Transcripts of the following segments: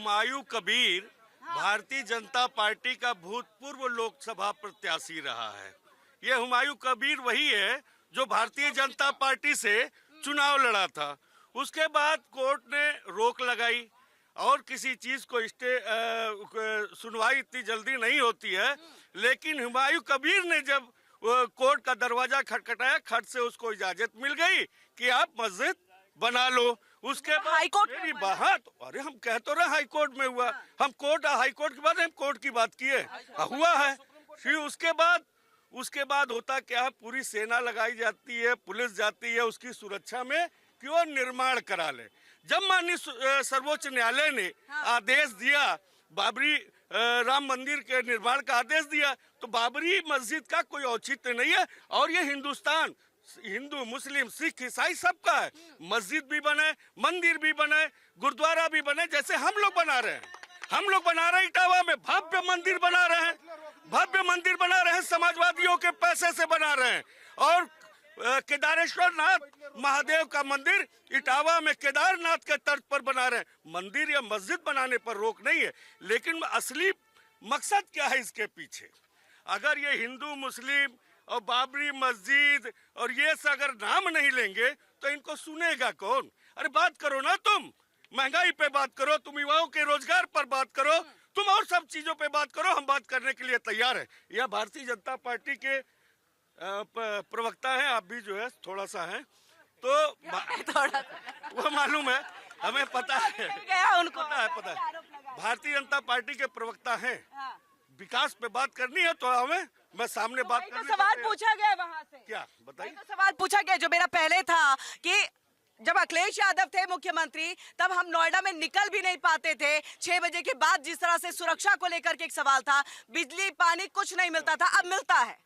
Humayun Kabir Bharatiya Janata party का भूतपूर्व लोकसभा प्रत्याशी रहा है। ये हुमायूं कबीर वही है जो भारतीय जनता पार्टी से चुनाव लड़ा था। उसके बाद कोर्ट ने रोक लगाई और किसी चीज को सुनवाई इतनी जल्दी नहीं होती है, लेकिन हुमायूं कबीर ने जब कोर्ट का दरवाजा खटखटाया, खट से उसको इजाजत मिल गई कि आप मस्जिद बना लो। उसके बाद हाईकोर्ट मेरी बात, अरे हम कह तो रहे हाईकोर्ट में हुआ, हम हाईकोर्ट के बाद हम कोर्ट की बात किए, हुआ है। फिर उसके बाद होता क्या है, पूरी सेना लगाई जाती है, पुलिस जाती है उसकी सुरक्षा में कि वो निर्माण करा ले। जब माननीय सर्वोच्च न्यायालय ने आदेश दिया, बाबरी राम मंदिर के निर्माण का आदेश दिया, तो बाबरी मस्जिद का कोई औचित्य नहीं है। और ये हिंदुस्तान हिंदू मुस्लिम सिख ईसाई सबका है। मस्जिद भी बने, मंदिर भी बने, गुरुद्वारा भी बने, जैसे हम लोग बना रहे हैं। हम लोग बना रहे हैं इटावा में भव्य मंदिर बना रहे हैं, भव्य मंदिर बना रहे हैं, समाजवादियों के पैसे से बना रहे हैं। और केदारेश्वर नाथ महादेव का मंदिर इटावा में केदारनाथ के तर्ज पर बना रहे हैं। मंदिर या मस्जिद बनाने पर रोक नहीं है, लेकिन असली मकसद क्या है इसके पीछे? अगर ये हिंदू मुस्लिम और बाबरी मस्जिद और ये से अगर नाम नहीं लेंगे तो इनको सुनेगा कौन? अरे बात करो ना, तुम महंगाई पे बात करो, तुम युवाओं के रोजगार पर बात करो, तुम और सब चीजों पे बात करो, हम बात करने के लिए तैयार है। यह भारतीय जनता पार्टी के प्रवक्ता हैं, आप भी जो है थोड़ा सा हैं, तो थोड़ा वो मालूम है, हमें पता है, उनको पता है भारतीय जनता पार्टी के प्रवक्ता हैं। विकास पे बात करनी है तो हमें मैं सामने बात तो सवाल पूछा गया वहाँ से, क्या बताइए? तो सवाल पूछा गया जो मेरा पहले था कि जब अखिलेश यादव थे मुख्यमंत्री तब हम नोएडा में निकल भी नहीं पाते थे 6 बजे के बाद। जिस तरह से सुरक्षा को लेकर के एक सवाल था, बिजली पानी कुछ नहीं मिलता था, अब मिलता है।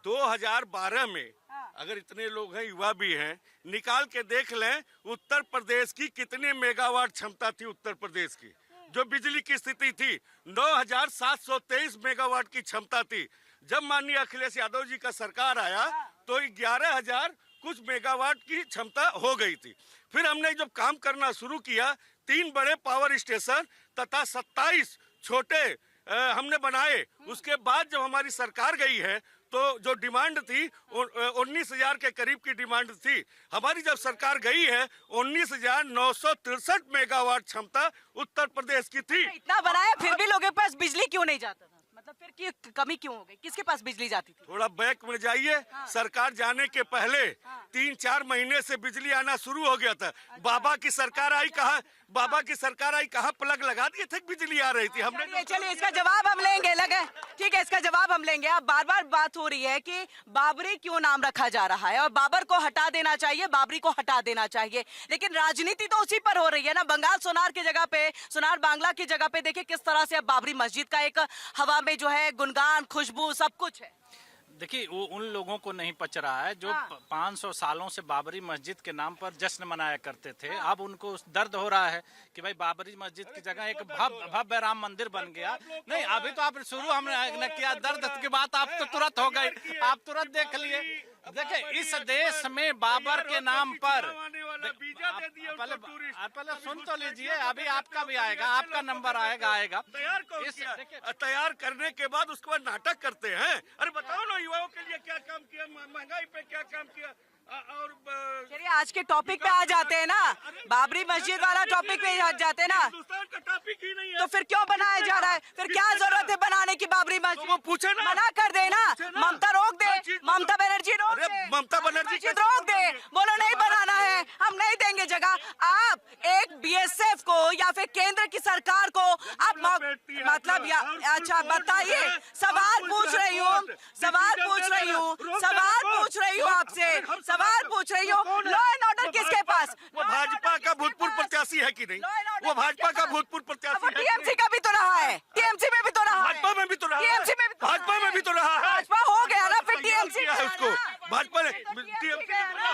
2012 में अगर इतने लोग हैं, युवा भी हैं, निकाल के देख लें उत्तर प्रदेश की कितने मेगावाट क्षमता थी। उत्तर प्रदेश की जो बिजली की स्थिति थी 9,723 मेगावाट की क्षमता थी। जब माननीय अखिलेश यादव जी का सरकार आया तो 11,000 कुछ मेगावाट की क्षमता हो गई थी। फिर हमने जब काम करना शुरू किया, 3 बड़े पावर स्टेशन तथा 27 छोटे हमने बनाए। उसके बाद जब हमारी सरकार गई है तो जो डिमांड थी 19,000 के करीब की डिमांड थी। हमारी जब सरकार गई है 19,963 मेगावाट क्षमता उत्तर प्रदेश की थी। इतना बनाया फिर भी लोगों के पास बिजली क्यों नहीं जाता था? मतलब फिर की कमी क्यों हो गई? किसके पास बिजली जाती थी? थोड़ा बैक में जाइए। सरकार जाने के पहले 3-4 महीने से बिजली आना शुरू हो गया था। बाबा की सरकार आई, कहाँ प्लग लगा दिए थे, बिजली आ रही थी। हमने चलिए इसका जवाब हम लेंगे, लगे ठीक है, इसका जवाब हम लेंगे। अब बार बार बात हो रही है कि बाबरी क्यों नाम रखा जा रहा है और बाबर को हटा देना चाहिए, बाबरी को हटा देना चाहिए, लेकिन राजनीति तो उसी पर हो रही है ना। बंगाल सोनार की जगह पे, सोनार बांग्ला की जगह पे देखिए किस तरह से अब बाबरी मस्जिद का एक हवा में जो है गुणगान, खुशबू सब कुछ है। देखिए वो उन लोगों को नहीं पच रहा है जो 500 सालों से बाबरी मस्जिद के नाम पर जश्न मनाया करते थे। अब उनको दर्द हो रहा है कि भाई बाबरी मस्जिद की जगह एक भव्य राम मंदिर बन गया। नहीं, अभी तो आप शुरू हमने किया, दर्द की बात आप तो तुरंत हो गई, आप तुरंत देख लिए। देखिए इस देश में बाबर के नाम पर पहले सुन तो लीजिए, अभी आपका भी आएगा, आपका नंबर आएगा। तैयार करने के बाद उसके बाद नाटक करते हैं। अरे बताओ ना, युवाओं के लिए क्या काम किया, महंगाई पे क्या काम किया। और चलिए आज के टॉपिक पे आ जाते हैं ना, बाबरी मस्जिद वाला टॉपिक पे आ जाते हैं ना। हिंदुस्तान का टॉपिक ही नहीं है तो फिर क्यों बनाया जा रहा है? फिर क्या जरूरत है बनाने की बाबरी मस्जिद? वो पूछे ना, मना कर दे ना, ममता रोक दे, ममता बनर्जी रोक दे, ममता बनर्जी रोक दे, बोलो नहीं बनाना है, हम नहीं देंगे जगह। आप एक बीएसएफ को या फिर केंद्र की सरकार को आप मतलब अच्छा बताइए, सवाल पूछ रही हूँ लॉ एंड ऑर्डर किसके पास? वो भाजपा का भूतपूर्व प्रत्याशी है कि नहीं? वो भाजपा का भूतपूर्व प्रत्याशी है। टीएमसी का भी तो रहा है, टीएमसी में भी तो रहा है, भाजपा में भी तो रहा है, टीएमसी में भी तो भाजपा में भी तो रहा है। भाजपा हो गया ना, फिर टीएमसी है उसको भाजपा ने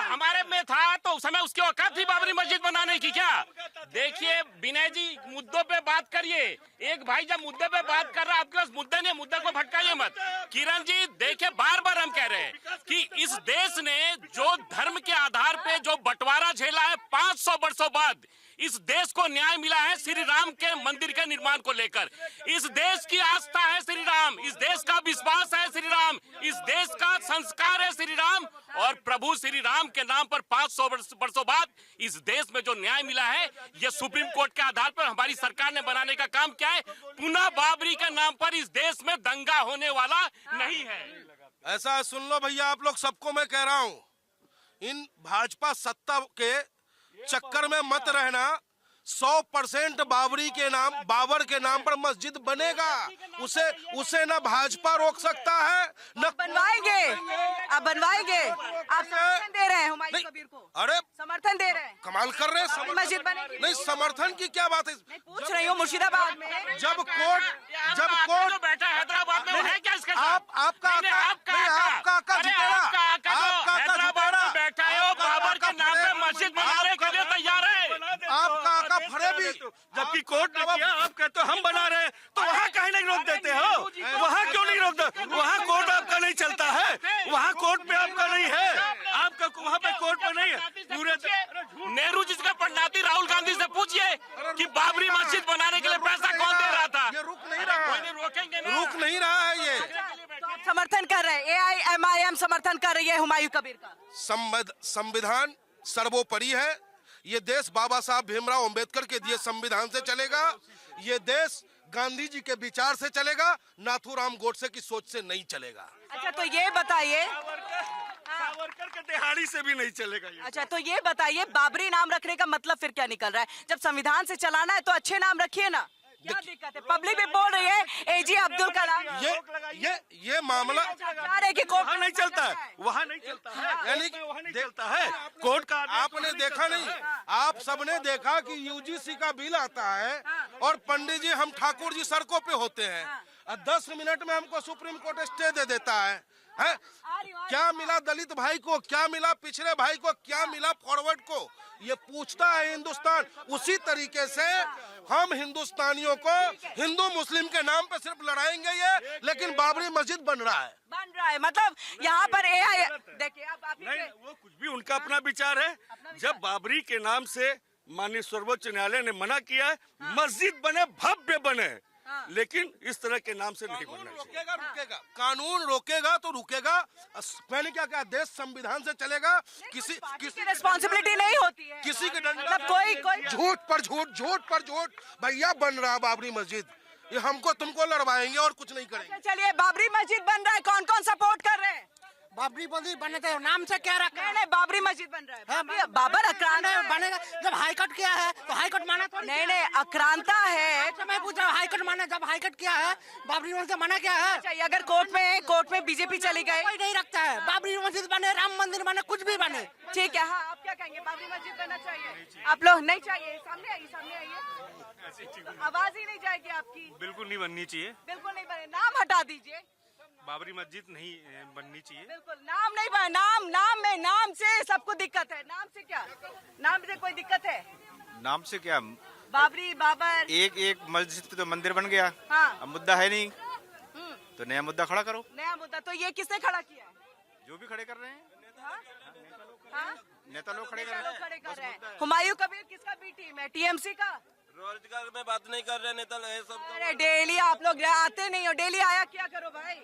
हमारे में था तो उस समय उसकी औकात थी बाबरी मस्जिद बनाने की क्या? देखिए विनय जी, मुद्दों पे बात करिए। एक भाई जब मुद्दे पे बात कर रहा है, आपके पास मुद्दा नहीं, मुद्दा को भटकाइए मत। किरण जी देखिए, बार बार हम कह रहे हैं कि इस देश ने जो धर्म के आधार पे जो बंटवारा झेला है, 500 वर्षों बाद इस देश को न्याय मिला है श्री राम के मंदिर के निर्माण को लेकर। इस देश की आस्था है श्री राम, इस देश का विश्वास है श्री राम, इस देश का संस्कार है श्री राम, और प्रभु श्री राम के नाम पर 500 वर्षों बाद इस देश में जो न्याय मिला है, यह सुप्रीम कोर्ट के आधार पर हमारी सरकार ने बनाने का काम किया है। पुनः बाबरी के नाम पर इस देश में दंगा होने वाला नहीं है। ऐसा सुन लो भैया, आप लोग सबको मैं कह रहा हूँ, इन भाजपा सत्ता के चक्कर में मत रहना। 100% बाबर के नाम पर मस्जिद बनेगा, उसे ना भाजपा रोक सकता है न बनवाएंगे। आप बनवाएंगे, आप समर्थन दे रहे हैं हुमायूं कबीर को? अरे समर्थन दे रहे हैं, कमाल कर रहे हैं। मस्जिद बनेगी? नहीं, समर्थन की क्या बात है? मैं पूछ रही हूँ, मुर्शिदाबाद में जब कोर्ट जो बैठा हैदराबाद में, वो है क्या इसके साथ? आपका आपका आका जीतेगा, आपका हैदराबाद में बैठा है, वो बाबर के नाम पे मस्जिद बनाने के लिए तैयार है। आपका आका फरे भी, जबकि कोर्ट ने किया, आप कहते हो हम बना रहे हैं, तो वहाँ कहीं नहीं रोक देते हो? वहाँ क्यों नहीं रोकते? वहाँ कोर्ट आपका नहीं चलता है, वहाँ कोर्ट पे आपका नहीं है, आपका वहाँ पे कोर्ट पे नहीं है। पूरे नेहरू जी का पटनाती राहुल गांधी से पूछिए कि बाबरी मस्जिद बनाने के लिए पैसा कौन दे रहा था? ये रुक नहीं रहा है, रोकेंगे ना, रुक नहीं रहा है ये। तो आप समर्थन कर रहे हैं, AIMIM समर्थन कर रही है हुमायूं कबीर का? संविधान सर्वोपरि है। ये देश बाबा साहब भीमराव अंबेडकर के दिए संविधान से चलेगा, ये देश गांधी जी के विचार से चलेगा, नाथूराम गोडसे की सोच से नहीं चलेगा। अच्छा, तो ये बताइए, सावरकर के दिहाड़ी से भी नहीं चलेगा ये। अच्छा तो ये बताइए, बाबरी नाम रखने का मतलब फिर क्या निकल रहा है? जब संविधान से चलाना है तो अच्छे नाम रखिए ना, क्या दिक्कत है? पब्लिक भी बोल रही है AG अब्दुल कलाम। ये मामला कि कोर्ट वहाँ नहीं चलता है, वहाँ नहीं चलता है, यानी वहाँ नहीं चलता है कोर्ट का। आपने देखा नहीं, आप सबने देखा कि UGC का बिल आता है और पंडित जी हम ठाकुर जी सड़कों पे होते हैं, और 10 मिनट में हमको सुप्रीम कोर्ट स्टे दे देता है। क्या मिला दलित भाई को, क्या मिला पिछड़े भाई को, क्या मिला फॉरवर्ड को, ये पूछता है हिंदुस्तान। उसी तरीके से हम हिंदुस्तानियों को हिंदू मुस्लिम के नाम पे सिर्फ लड़ाएंगे ये, लेकिन बाबरी मस्जिद बन रहा है। मतलब यहाँ पर देखिए, आप नहीं, वो कुछ भी उनका अपना विचार है। जब बाबरी के नाम से माननीय सर्वोच्च न्यायालय ने मना किया है, मस्जिद बने, भव्य बने, लेकिन इस तरह के नाम से नहीं बनना चाहिए। रुकेगा, कानून रोकेगा तो रुकेगा। मैंने क्या कहा, देश संविधान से चलेगा, किसी की रिस्पॉन्सिबिलिटी नहीं होती है, किसी के मतलब कोई झूठ पर झूठ भैया बन रहा बाबरी मस्जिद, ये हमको तुमको लड़वाएंगे और कुछ नहीं करेंगे। चलिए, बाबरी मस्जिद बन रहा है, कौन कौन सपोर्ट कर रहे हैं? बाबरी मस्जिद बनने थे, नाम से क्या रखा है? नहीं, बाबरी मस्जिद बन रहा है, बाबर आक्रांता बनेगा। जब हाईकोर्ट किया है तो हाईकोर्ट माना तो नहीं, आक्रांता है। मैं पूछ रहा हूँ, हाईकोर्ट माना, जब हाईकोर्ट किया है बाबरी मस्जिद मना क्या है? चाहिए अगर कोर्ट में बीजेपी चली गई, कोई नहीं रखता है। बाबरी मस्जिद बने, राम मंदिर बने, कुछ भी बने, ठीक है। हाँ, आप क्या कहेंगे? बाबरी मस्जिद बनना चाहिए? आप लोग नहीं चाहिए? सामने आइए। आवाज ही नहीं जाएगी आपकी। बिल्कुल नहीं बननी चाहिए, बिल्कुल नहीं बने, नाम हटा दीजिए। बाबरी मस्जिद नहीं बननी चाहिए। बिल्कुल नाम नहीं बना, नाम से सबको दिक्कत है। नाम से क्या, नाम से कोई दिक्कत है? नाम से क्या, बाबर एक मस्जिद पे तो मंदिर बन गया। हाँ। अब मुद्दा है नहीं, तो नया मुद्दा खड़ा करो। नया मुद्दा तो ये किसने खड़ा किया है? जो भी खड़े कर रहे हैं, हाँ? नेता लोग खड़े कर रहे हैं। हुमायूं कबीर किसका बी टीम है? TMC का? रोजगार में बात नहीं कर रहे नेता है सब। अरे डेली आप लोग आते नहीं हो, डेली आया क्या करो भाई,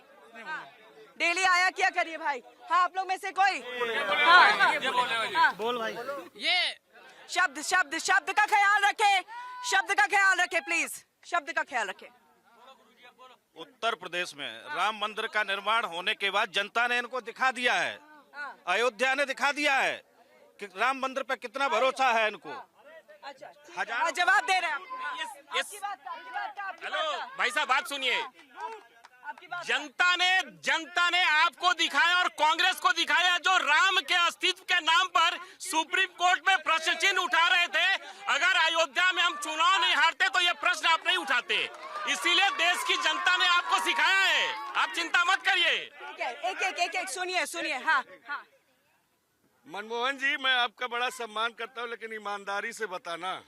डेली आया क्या करिए भाई। हाँ, आप लोग में से कोई बोल भाई। ये शब्द का ख्याल रखे, प्लीज शब्द का ख्याल रखे। उत्तर प्रदेश में राम मंदिर का निर्माण होने के बाद जनता ने इनको दिखा दिया है, अयोध्या ने दिखा दिया है कि राम मंदिर पे कितना भरोसा है इनको। अच्छा, जवाब दे रहे हैं। हेलो भाई साहब, बात सुनिए। जनता ने आपको दिखाया और कांग्रेस को दिखाया, जो राम के अस्तित्व के नाम पर सुप्रीम कोर्ट में प्रश्न चिन्ह उठा रहे थे। अगर अयोध्या में हम चुनाव नहीं हारते तो ये प्रश्न आप नहीं उठाते, इसीलिए देश की जनता ने आपको सिखाया है, आप चिंता मत करिए। एक सुनिए। हाँ। मनमोहन जी, मैं आपका बड़ा सम्मान करता हूँ, लेकिन ईमानदारी से बताना,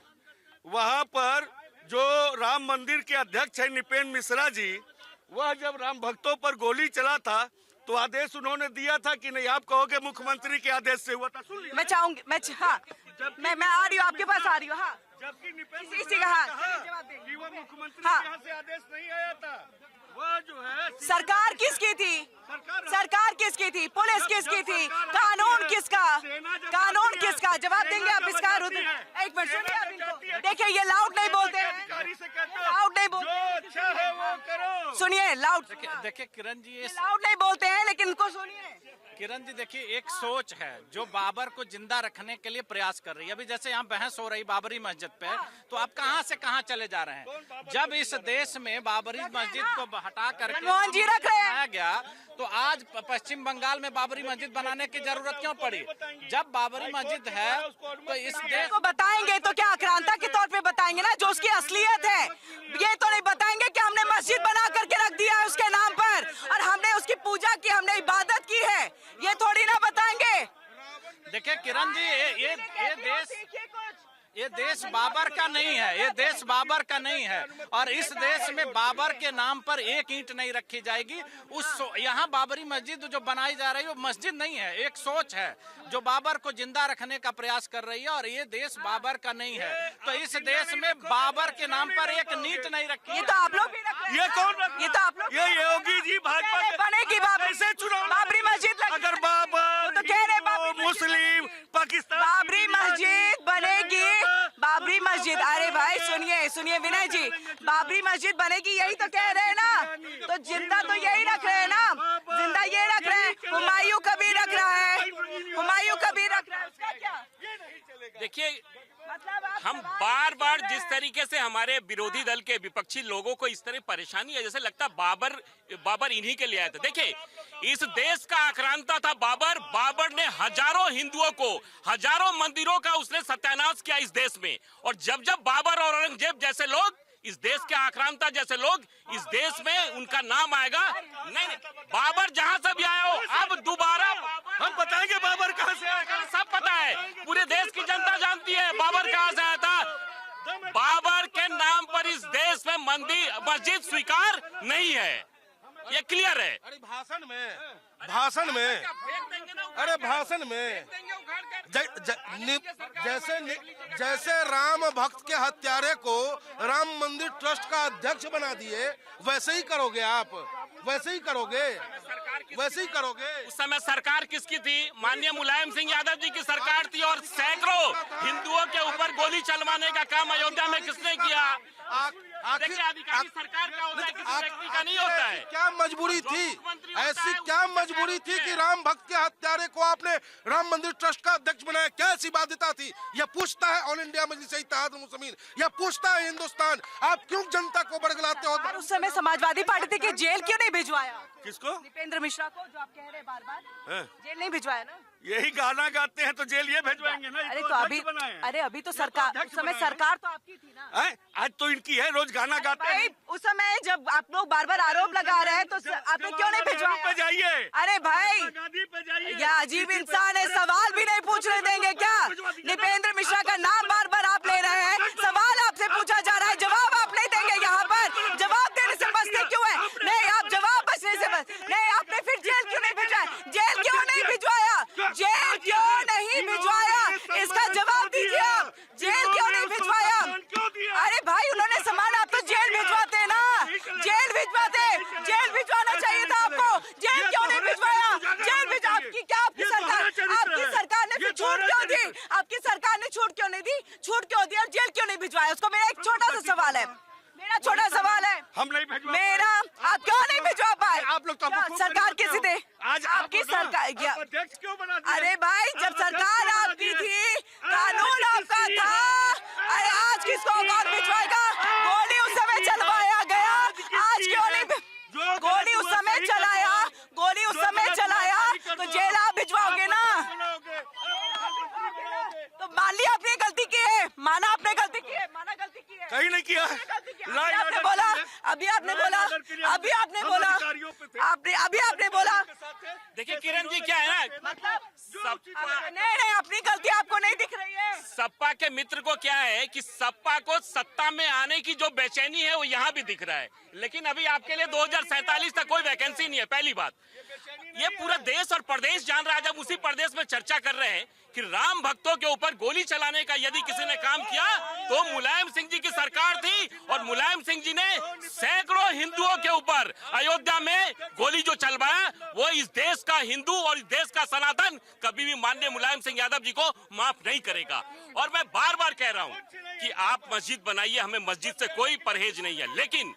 वहाँ पर जो राम मंदिर के अध्यक्ष है निपेंद्र मिश्रा जी, वह जब राम भक्तों पर गोली चला था तो आदेश उन्होंने दिया था कि नहीं? आप कहोगे मुख्यमंत्री के आदेश से हुआ था। सुन लीजिए। मैं चाहूंगी मैं आ रही हूँ, आपके पास आ रही हूँ। हाँ, जबकि निपेंद्र इसी मिश्रा का हाँ, ने कहा जवाब देंगे। कि वह मुख्यमंत्री हाँ। के यहाँ से आदेश नहीं आया था। वह जो है सरकार किसकी थी? सरकार किसकी थी? पुलिस किसकी थी? कानून किसका? कानून किसका? जवाब देंगे आप इसका? एक मिनट सुनिए आप इनको। देखिए ये लाउड नहीं बोलते हैं, लाउड नहीं बोलते। अच्छा है वो करो। सुनिए लाउड। देखिए किरण जी, ये लाउड नहीं बोलते हैं लेकिन इनको सुनिए। किरण जी देखिए, एक सोच है जो बाबर को जिंदा रखने के लिए प्रयास कर रही है। अभी जैसे यहाँ बहस हो रही बाबरी मस्जिद पे, तो आप कहाँ से कहाँ चले जा रहे हैं? जब इस देश में बाबरी मस्जिद को हटा करके मनमोहन जी रख रहे हैं। बनाया गया, तो आज पश्चिम बंगाल में बाबरी मस्जिद बनाने की जरूरत क्यों पड़ी? जब बाबरी मस्जिद है तो इस देश को बताएंगे तो क्या आक्रांता के तौर पे बताएंगे ना, जो उसकी असलियत है। ये तो नहीं बताएंगे कि हमने मस्जिद बना करके रख दिया है उसके नाम पर और हमने उसकी पूजा की, हमने इबादत की है, ये थोड़ी ना बताएंगे। देखिए किरण जी, ये देश बाबर का नहीं है, ये देश बाबर का नहीं है और इस देश में बाबर के नाम पर एक ईंट नहीं रखी जाएगी। यहाँ बाबरी मस्जिद जो बनाई जा रही है वो मस्जिद नहीं है, एक सोच है जो बाबर को जिंदा रखने का प्रयास कर रही है और ये देश बाबर का नहीं है। तो इस देश में बाबर के नाम पर एक नींट नहीं रखी। ये तो आप लोग भी रख रहे हैं। ये कौन? ये तो आप लोग ये योगी जी भाजपा के बनेगी कैसे चुनाव बाबरी मस्जिद अगर बाबर तो कह रहे बाबरी मुस्लिम पाकिस्तान बाबरी मस्जिद बनेगी, बाबरी मस्जिद। अरे भाई सुनिए विनय जी, बाबरी मस्जिद बनेगी यही तो कह रहे हैं ना, तो जिंदा तो यही रख रहे हैं ना, जिंदा ये रख रहे हैं। हुमायूं कबीर रख रहा है, हुमायूं कबीर रख रहा है, उसका क्या देखिए, मतलब? हम बार बार जिस तरीके से हमारे विरोधी दल के विपक्षी लोगों को इस तरह परेशानी है, जैसे लगता बाबर इन्हीं के लिए आया था। देखिए, इस देश का आक्रांता था बाबर ने हजारों हिंदुओं को, हजारों मंदिरों का उसने सत्यानाश किया इस देश में। और जब बाबर और औरंगजेब जैसे लोग, इस देश के आक्रांता जैसे लोग इस देश में उनका नाम आएगा। नहीं, बाबर जहां से भी आया हो, अब दोबारा हम बताएंगे बाबर कहाँ से आया। सब पता है, पूरे देश की जनता जानती है बाबर कहां से आया था। बाबर के नाम पर इस देश में मस्जिद स्वीकार नहीं है, ये क्लियर है। अरे भाषण में जैसे राम भक्त के हत्यारे को राम मंदिर ट्रस्ट का अध्यक्ष बना दिए, वैसे ही करोगे आप, वैसे ही करोगे। उस समय सरकार किसकी थी? माननीय मुलायम सिंह यादव जी की सरकार थी और सैकड़ों हिंदुओं के ऊपर गोली चलवाने का काम अयोध्या में किसने किया? देखिए, अधिकारी सरकार का होता है, किसी व्यक्ति का नहीं होता है। क्या मजबूरी थी, ऐसी क्या मजबूरी थी कि राम भक्त के हत्यारे को आपने राम मंदिर ट्रस्ट का अध्यक्ष बनाया? क्या ऐसी बाध्यता थी? यह पूछता है ऑल इंडिया मजलिस-ए-इत्तेहादुल मुस्लिमीन, यह पूछता है हिंदुस्तान। आप क्यों जनता को बरगलाते हो? और उस समय समाजवादी पार्टी थी कि जेल क्यों नहीं भिजवाया? किसको? दीपेंद्र मिश्रा को, जो आप कह रहे हैं बार जेल नहीं भिजवाया ना? यही गाना गाते हैं तो जेल ये भेजवाएंगे ना। अरे तो अभी तो सरकार, उस समय सरकार तो आपकी थी ना। आज तो इनकी है, रोज गाना गाते हैं। भाई उस समय जब आप लोग बार आरोप लगा रहे हैं तो आपने क्यों नहीं भिजवाया? पे जाइए। अरे भाई, गांधी पे जाइए। क्या अजीब इंसान है, सवाल भी नहीं पूछने देंगे क्या? दीपेंद्र मिश्रा का नाम बार आप ले रहे हैं, सवाल आपसे पूछा जा रहा है, जवाब आप नहीं देंगे। यहाँ पर जवाब देने से बचते क्यों है? नहीं, आप जवाब बचने से नहीं, आपने फिर जेल क्यों नहीं भिजवाया? जेल क्यों नहीं भिजवाया? जेल क्यों नहीं भिजवाया? इसका जवाब दीजिए आप, जेल क्यों नहीं भिजवाया? अरे भाई, उन्होंने सामान, आप तो जेल भिजवाते ना, जेल भिजवाना चाहिए था आपको। जेल क्यों नहीं भिजवाया? आपकी सरकार ने फिर छूट क्यों दी? आपकी सरकार ने छूट क्यों नहीं दी? छूट क्यों दी और जेल क्यों नहीं भिजवाया? उसको मेरा एक छोटा सा सवाल है, हम नहीं भिजवा मेरा, आप क्यों नहीं भिजवा पाए? आप लोग तो सरकार किसी थे? आज आपकी सरकार, अध्यक्ष क्यों बना दिया? अरे भाई, जब सरकार आपकी थी, कानून आपका था, अरे आज किसको कौन भिजवाएगा? गोली उस समय चलवाया गया, आज क्यों नहीं? गोली उस समय चलाया तो जेल आप भिजवाओगे ना? तो मान लिया आपने गलती की है, माना आपने गलती की है, कहीं नहीं किया। अभी आपने बोला देखिए किरण जी, क्या है ना, मतलब नहीं, अपनी गलती आपको नहीं दिख रही है। सपा के मित्र को क्या है कि सपा को सत्ता में आने की जो बेचैनी है वो यहाँ भी दिख रहा है, लेकिन अभी आपके लिए 2047 तक कोई वैकेंसी नहीं है। पहली बात, ये पूरा देश और प्रदेश जान रहा है। जब उसी प्रदेश में चर्चा कर रहे हैं कि राम भक्तों के ऊपर गोली चलाने का यदि किसी ने काम किया तो मुलायम सिंह जी की सरकार थी, और मुलायम सिंह जी ने सैकड़ों हिंदुओं के ऊपर अयोध्या में गोली जो चलवाया, वो इस देश का हिंदू और इस देश का सनातन कभी भी माननीय मुलायम सिंह यादव जी को माफ नहीं करेगा। और मैं बार बार कह रहा हूं कि आप मस्जिद बनाइए, हमें मस्जिद से कोई परहेज नहीं है, लेकिन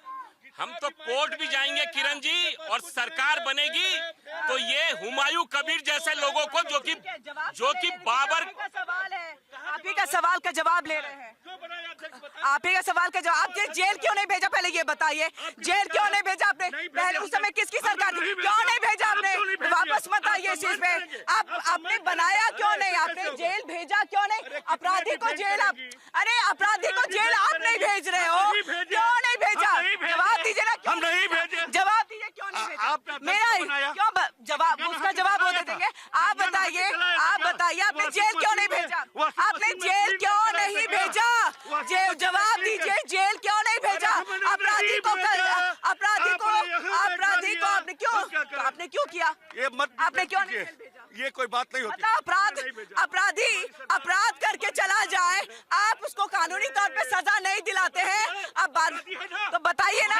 हम तो कोर्ट भी जाएंगे किरण जी, और सरकार बनेगी तो ये हुमायूं कबीर जैसे लोगों को जो कि बाबर का सवाल है, आप ही का सवाल का जवाब ले रहे हैं। आप ही का सवाल का जवाब, आपने जेल क्यों नहीं भेजा, पहले ये बताइए। जेल क्यों नहीं भेजा आपने, पहले उस समय किसकी सरकार थी, क्यों नहीं भेजा आपने, वापस मत आइए इस चीज पे। आपने बनाया क्यों नहीं, आपने जेल भेजा क्यों नहीं, अपराधी को जेल अरे अपराधी को जेल आप नहीं भेज रहे हो, क्यों नहीं भेजा, जवाब दीजिए ना। हम नहीं भेजे, जवाब दीजिए क्यों नहीं भेजा, मेरा क्यों जवाब, उसका जवाब वो दे देंगे। आप बताइए आपने जेल क्यों नहीं भेजा, आपने जेल क्यों नहीं भेजा, जवाब दीजिए, जेल क्यों नहीं भेजा, अपराधी को आपने क्यों किया, ये मत, आपने क्यों नहीं जेल भेजा, ये कोई बात नहीं होती। अपराधी अपराध करके चला जाए, आप उसको कानूनी तौर पे सजा नहीं दिलाते हैं। अब तो बताइए ना,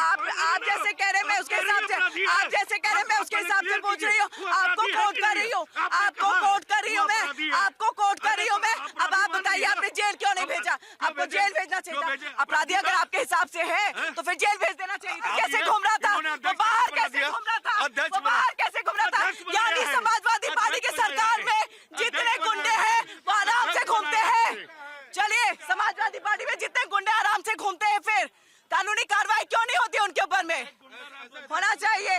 आप जैसे कह रहे, मैं उसके हिसाब से, आप जैसे कह रहे मैं उसके हिसाब से पूछ रही हूँ, आपको कोर्ट कर रही हूँ, आपको कोर्ट कर रही हूँ मैं, अब आप बताइए आपने जेल क्यों नहीं भेजा, आपको जेल भेजना चाहिए। अपराधी अगर आपके हिसाब से है तो फिर जेल भेज देना चाहिए। कैसे घूम रहा था वो, बाहर कैसे घूम रहा था, वो बाहर कैसे घूम रहा था, यानी समाजवादी पार्टी की सरकार में जितने गुंडे हैं वो आराम से घूमते हैं। चलिए, समाजवादी पार्टी में जितने गुंडे आराम से घूमते हैं, फिर कानूनी कार्रवाई क्यों नहीं होती उनके ऊपर में, होना चाहिए।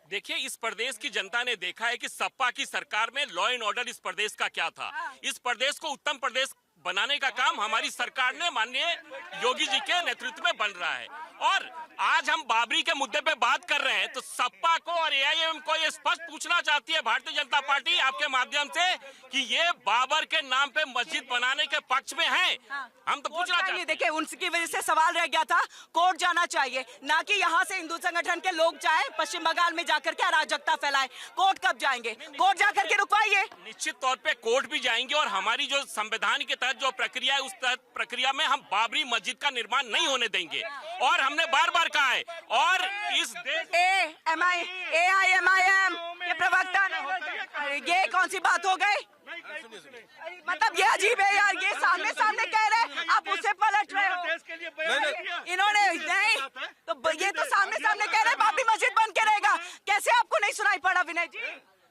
देखिए, इस प्रदेश की जनता ने देखा है कि सपा की सरकार में लॉ एंड ऑर्डर इस प्रदेश का क्या था। इस प्रदेश को उत्तम प्रदेश बनाने का काम हमारी सरकार ने माननीय योगी जी के नेतृत्व में बन रहा है। और आज हम बाबरी के मुद्दे पे बात कर रहे हैं तो सपा को और एआईएम को ये स्पष्ट पूछना चाहती है भारतीय जनता पार्टी आपके माध्यम से कि ये बाबर के नाम पे मस्जिद बनाने के पक्ष में है। हम तो पूछना चाहते हैं। देखिए, उनकी वजह से सवाल रह गया था, कोर्ट जाना चाहिए, ना कि यहाँ से हिंदू संगठन के लोग जाए पश्चिम बंगाल में जाकर के अराजकता फैलाए। कोर्ट कब जाएंगे, कोर्ट जाकर के रुकवाइए। निश्चित तौर पे कोर्ट भी जाएंगे, और हमारी जो संविधान के तहत जो प्रक्रिया है उस प्रक्रिया में हम बाबरी मस्जिद का निर्माण नहीं होने देंगे। और हमने बार बार कहा है, और इस देश AIMIM ये प्रवक्ता ने, ये कौन सी बात हो गई, मतलब ये अजीब है यार, ये सामने कह रहे हैं, आप उससे पलट रहे हो। इन्होंने नहीं तो ये तो सामने कह रहे हैं बाबरी मस्जिद बन के रहेगा, कैसे आपको नहीं सुनाई पड़ा विनय जी?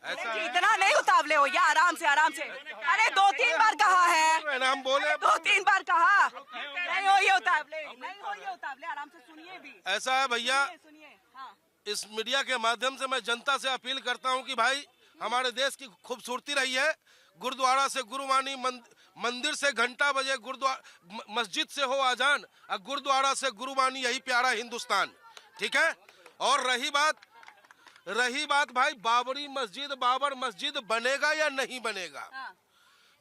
इतना नहीं उतावले हो, या आराम से अरे 2-3 बार कहा है, हम बोले 2-3 बार कहा, नहीं हो ये उतावले, आराम से सुनिए भी। ऐसा है भैया, सुनिए। हाँ। इस मीडिया के माध्यम से मैं जनता से अपील करता हूं कि भाई, हमारे देश की खूबसूरती रही है, गुरुद्वारा से गुरुवाणी, मंदिर से घंटा बजे, गुरुद्वारा मस्जिद से हो आजान, और गुरुद्वारा से गुरुवाणी, यही प्यारा हिंदुस्तान, ठीक है। और रही बात भाई, बाबर मस्जिद बनेगा या नहीं बनेगा,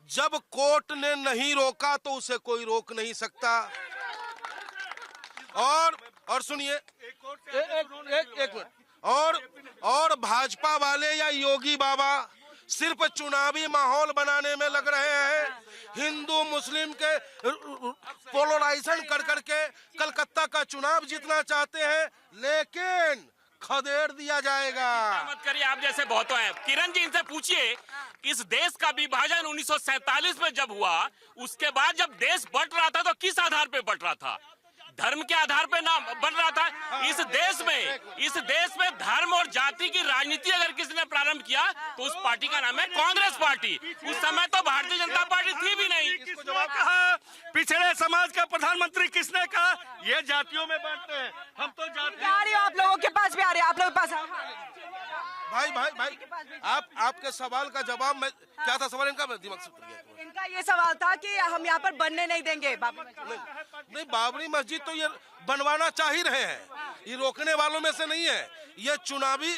जब कोर्ट ने नहीं रोका तो उसे कोई रोक नहीं सकता। और सुनिए, एक मिनट, और भाजपा वाले या योगी बाबा सिर्फ चुनावी माहौल बनाने में लग रहे हैं, हिंदू मुस्लिम के पोलराइजेशन कर करके कलकत्ता का चुनाव जीतना चाहते हैं, लेकिन खदेड़ दिया जाएगा। मत करिए, आप जैसे बहुतों हैं। किरण जी, इनसे पूछिए, इस देश का विभाजन 1947 में जब हुआ, उसके बाद जब देश बंट रहा था तो किस आधार पे बंट रहा था, धर्म के आधार पे ना बन रहा था। इस देश में धर्म और जाति की राजनीति अगर किसी ने प्रारंभ किया तो उस पार्टी का नाम है कांग्रेस पार्टी। उस समय तो भारतीय जनता पार्टी थी भी नहीं। कहा पिछड़े समाज का प्रधानमंत्री किसने कहा, ये जातियों में बांटते हैं, हम तो जाति। आ रही हो, आप लोगों के पास भी आ रहे हैं, आप लोगों के पास। भाई आपके सवाल का जवाब मैं क्या था, सवाल इनका दिमाग से उतर गया। इनका ये सवाल था कि हम यहाँ पर बनने नहीं देंगे नहीं, बाबरी मस्जिद तो ये बनवाना चाह ही रहे हैं, ये रोकने वालों में से नहीं है, ये चुनावी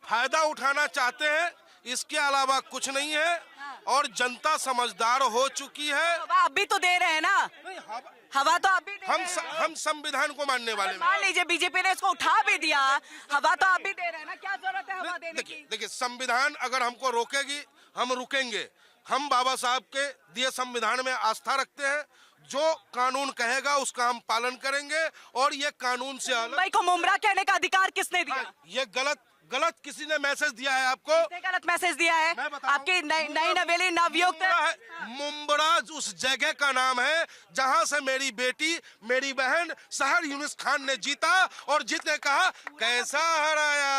फायदा उठाना चाहते हैं, इसके अलावा कुछ नहीं है। और जनता समझदार हो चुकी है। हवा आप भी तो दे रहे हैं ना, हवा तो आप भी दे रहे हैं। हम संविधान को मानने वाले हैं। मान लीजिए बीजेपी ने इसको उठा भी दिया, हवा तो आप भी दे रहे हैं ना, क्या जरूरत है हवा देने की? देखिए संविधान अगर हमको रोकेगी हम रुकेंगे। हम बाबा साहब के दिए संविधान में आस्था रखते हैं। जो कानून कहेगा उसका हम पालन करेंगे। और ये कानून से अलग मुंबई को मुमरा कहने का अधिकार किसने दिया? ये गलत किसी ने मैसेज दिया है आपको। किसने गलत मैसेज दिया है? मैं बताऊं? आपकी नई नवेली नवयुक्त मुंबरा उस जगह का नाम है जहां से मेरी बेटी, मेरी बहन सहर यूनुस खान ने जीता और जीतने कहा कैसा हराया।